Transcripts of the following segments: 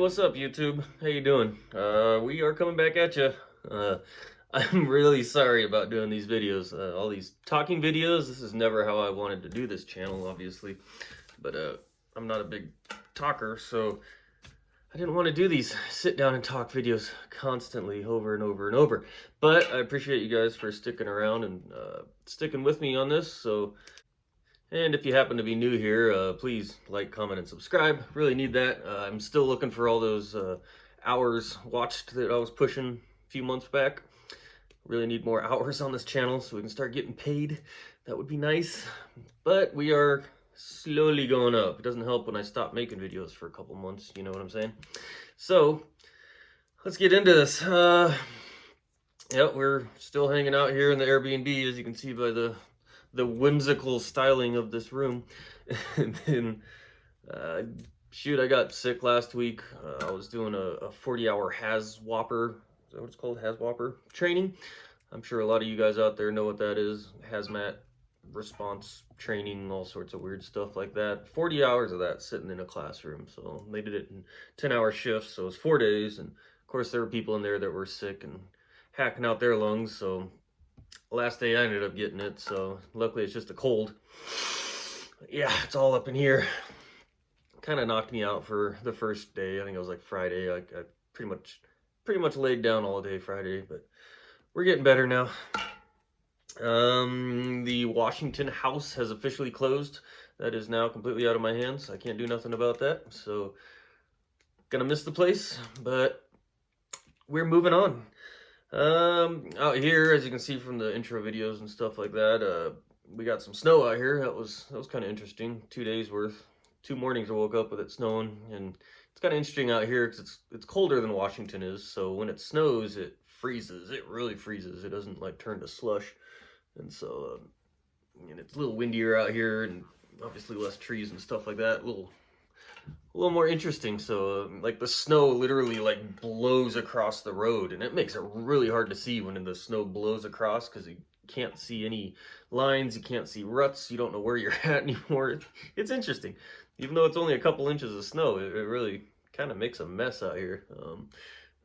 What's up, YouTube? How you doing? We are coming back at you. Uh, I'm really sorry about doing these videos. All these talking videos. This is never how I wanted to do this channel, obviously. But I'm not a big talker, so I didn't want to do these sit down and talk videos constantly over and over and over. But I appreciate you guys for sticking around and sticking with me on this. And if you happen to be new here, please like, comment, and subscribe. Really need that. I'm still looking for all those hours watched that I was pushing a few months back. Really need more hours on this channel so we can start getting paid. That would be nice. But we are slowly going up. It doesn't help when I stop making videos for a couple months, you know what I'm saying? So, let's get into this. Yeah, we're still hanging out here in the Airbnb, as you can see by the whimsical styling of this room. And then shoot, I got sick last week. I was doing a 40-hour HAZWOPER, is that what it's called, HAZWOPER training. I'm sure a lot of you guys out there know what that is. Hazmat response training, all sorts of weird stuff like that. 40 hours of that sitting in a classroom. So they did it in 10-hour shifts, so it was 4 days. And of course there were people in there that were sick and hacking out their lungs, so last day I ended up getting it, so luckily it's just a cold. Yeah, it's all up in here. Kind of knocked me out for the first day. I think it was like Friday. I pretty much laid down all day Friday, but we're getting better now. The Washington house has officially closed. That is now completely out of my hands. I can't do nothing about that, so gonna miss the place, but we're moving on. Out here, as you can see from the intro videos and stuff like that, we got some snow out here. That was kind of interesting. 2 days worth. 2 mornings I woke up with it snowing, and it's kind of interesting out here because it's colder than Washington is. So when it snows, it freezes. It really freezes. It doesn't like turn to slush, and so and it's a little windier out here, and obviously less trees and stuff like that. A little more interesting. So like the snow literally like blows across the road, and it makes it really hard to see when the snow blows across because you can't see any lines, you can't see ruts, you don't know where you're at anymore. It's interesting. Even though it's only a couple inches of snow, it really kind of makes a mess out here. And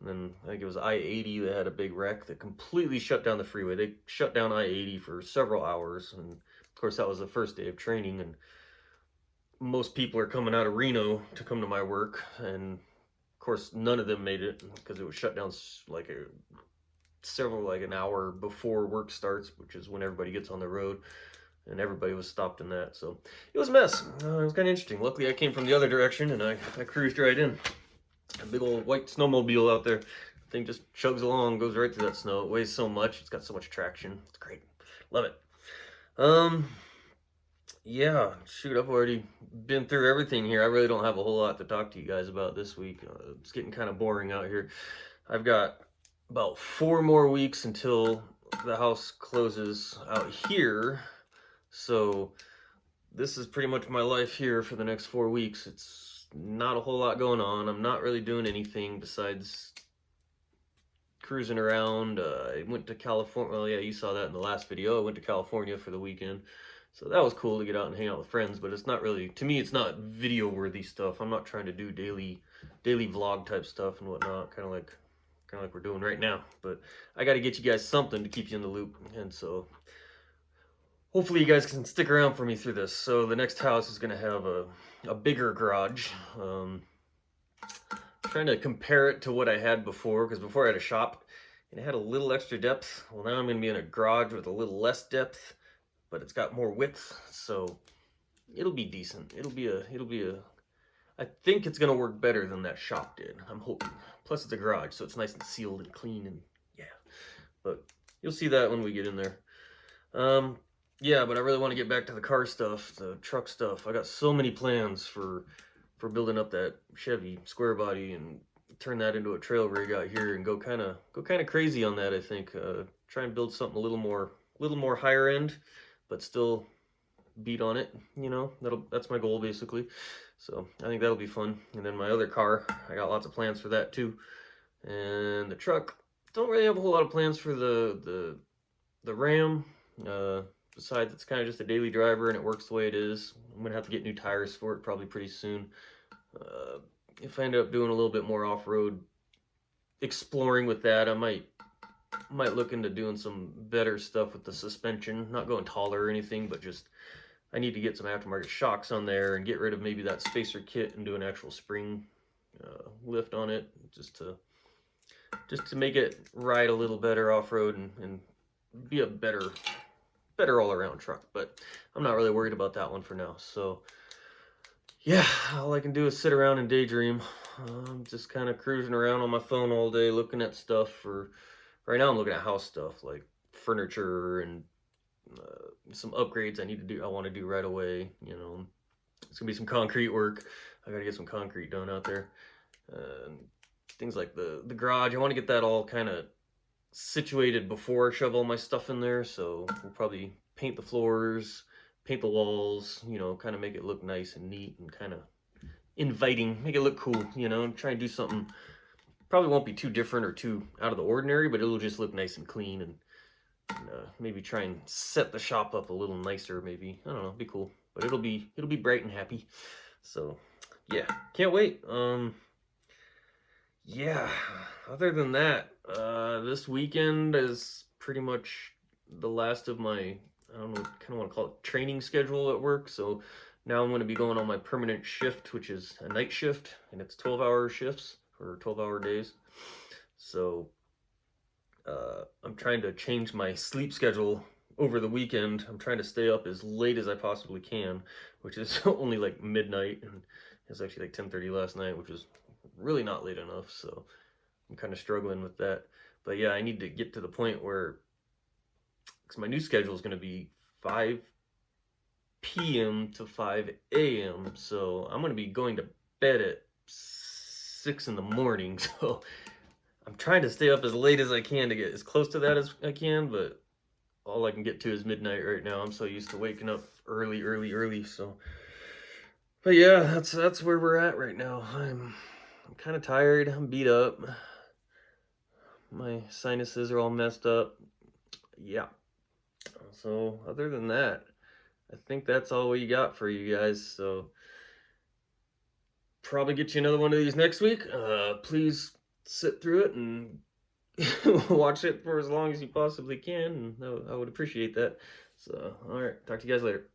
then I think it was I-80 that had a big wreck that completely shut down the freeway. They shut down I-80 for several hours, and of course that was the first day of training, and most people are coming out of Reno to come to my work, and of course none of them made it because it was shut down like an hour before work starts, which is when everybody gets on the road, and everybody was stopped in that. So it was a mess. It was kind of interesting. Luckily I came from the other direction, and I cruised right in. A big old white snowmobile out there. The thing just chugs along, goes right through that snow. It weighs so much, it's got so much traction. It's great. Love it. Yeah, shoot, I've already been through everything here. I really don't have a whole lot to talk to you guys about this week. It's getting kind of boring out here. I've got about 4 more weeks until the house closes out here. So this is pretty much my life here for the next 4 weeks. It's not a whole lot going on. I'm not really doing anything besides cruising around. I went to California. Well, yeah, you saw that in the last video. I went to California for the weekend. So that was cool to get out and hang out with friends, but it's not really, to me, it's not video worthy stuff. I'm not trying to do daily vlog type stuff and whatnot, kind of like we're doing right now. But I got to get you guys something to keep you in the loop, and so hopefully you guys can stick around for me through this. So the next house is going to have a bigger garage. Trying to compare it to what I had before, because before I had a shop and it had a little extra depth. Well, now I'm going to be in a garage with a little less depth, but it's got more width, so it'll be decent. It'll be a, I think it's gonna work better than that shop did. I'm hoping. Plus it's a garage, so it's nice and sealed and clean, and yeah. But you'll see that when we get in there. Yeah, but I really want to get back to the car stuff, the truck stuff. I got so many plans for building up that Chevy square body and turn that into a trail rig out here and go kind of crazy on that. I think try and build something a little more higher end, but still beat on it, you know. That's my goal basically. So I think that'll be fun. And then my other car, I got lots of plans for that too. And the truck, don't really have a whole lot of plans for the Ram. Besides, it's kind of just a daily driver and it works the way it is. I'm gonna have to get new tires for it probably pretty soon. if I end up doing a little bit more off-road exploring with that, I might look into doing some better stuff with the suspension. Not going taller or anything, but just I need to get some aftermarket shocks on there and get rid of maybe that spacer kit and do an actual spring lift on it, just to make it ride a little better off-road and be a better all-around truck. But I'm not really worried about that one for now. So yeah, all I can do is sit around and daydream. I'm just kind of cruising around on my phone all day looking at stuff. Right now I'm looking at house stuff like furniture and some upgrades I want to do right away. You know, it's gonna be some concrete work. I gotta get some concrete done out there. Things like the garage, I want to get that all kind of situated before I shove all my stuff in there. So we'll probably paint the floors, paint the walls, you know, kind of make it look nice and neat and kind of inviting, make it look cool, you know, and try and do something. Probably won't be too different or too out of the ordinary, but it'll just look nice and clean, and maybe try and set the shop up a little nicer. Maybe, I don't know, be cool, but it'll be bright and happy. So yeah, can't wait. Yeah, other than that, this weekend is pretty much the last of my, I don't know, kind of want to call it training schedule at work. So now I'm going to be going on my permanent shift, which is a night shift, and it's 12-hour shifts or 12-hour days. So I'm trying to change my sleep schedule over the weekend. I'm trying to stay up as late as I possibly can, which is only like midnight, and it's actually like 10:30 last night, which is really not late enough. So I'm kind of struggling with that. But yeah, I need to get to the point where, because my new schedule is going to be 5 p.m. to 5 a.m. So I'm going to be going to bed at 6 in the morning. So I'm trying to stay up as late as I can to get as close to that as I can, but all I can get to is midnight right now. I'm so used to waking up early. So, but yeah, that's where we're at right now. I'm kind of tired. I'm beat up. My sinuses are all messed up. Yeah. So other than that, I think that's all we got for you guys. So probably get you another one of these next week. Please sit through it and watch it for as long as you possibly can, and I would appreciate that. So all right, talk to you guys later.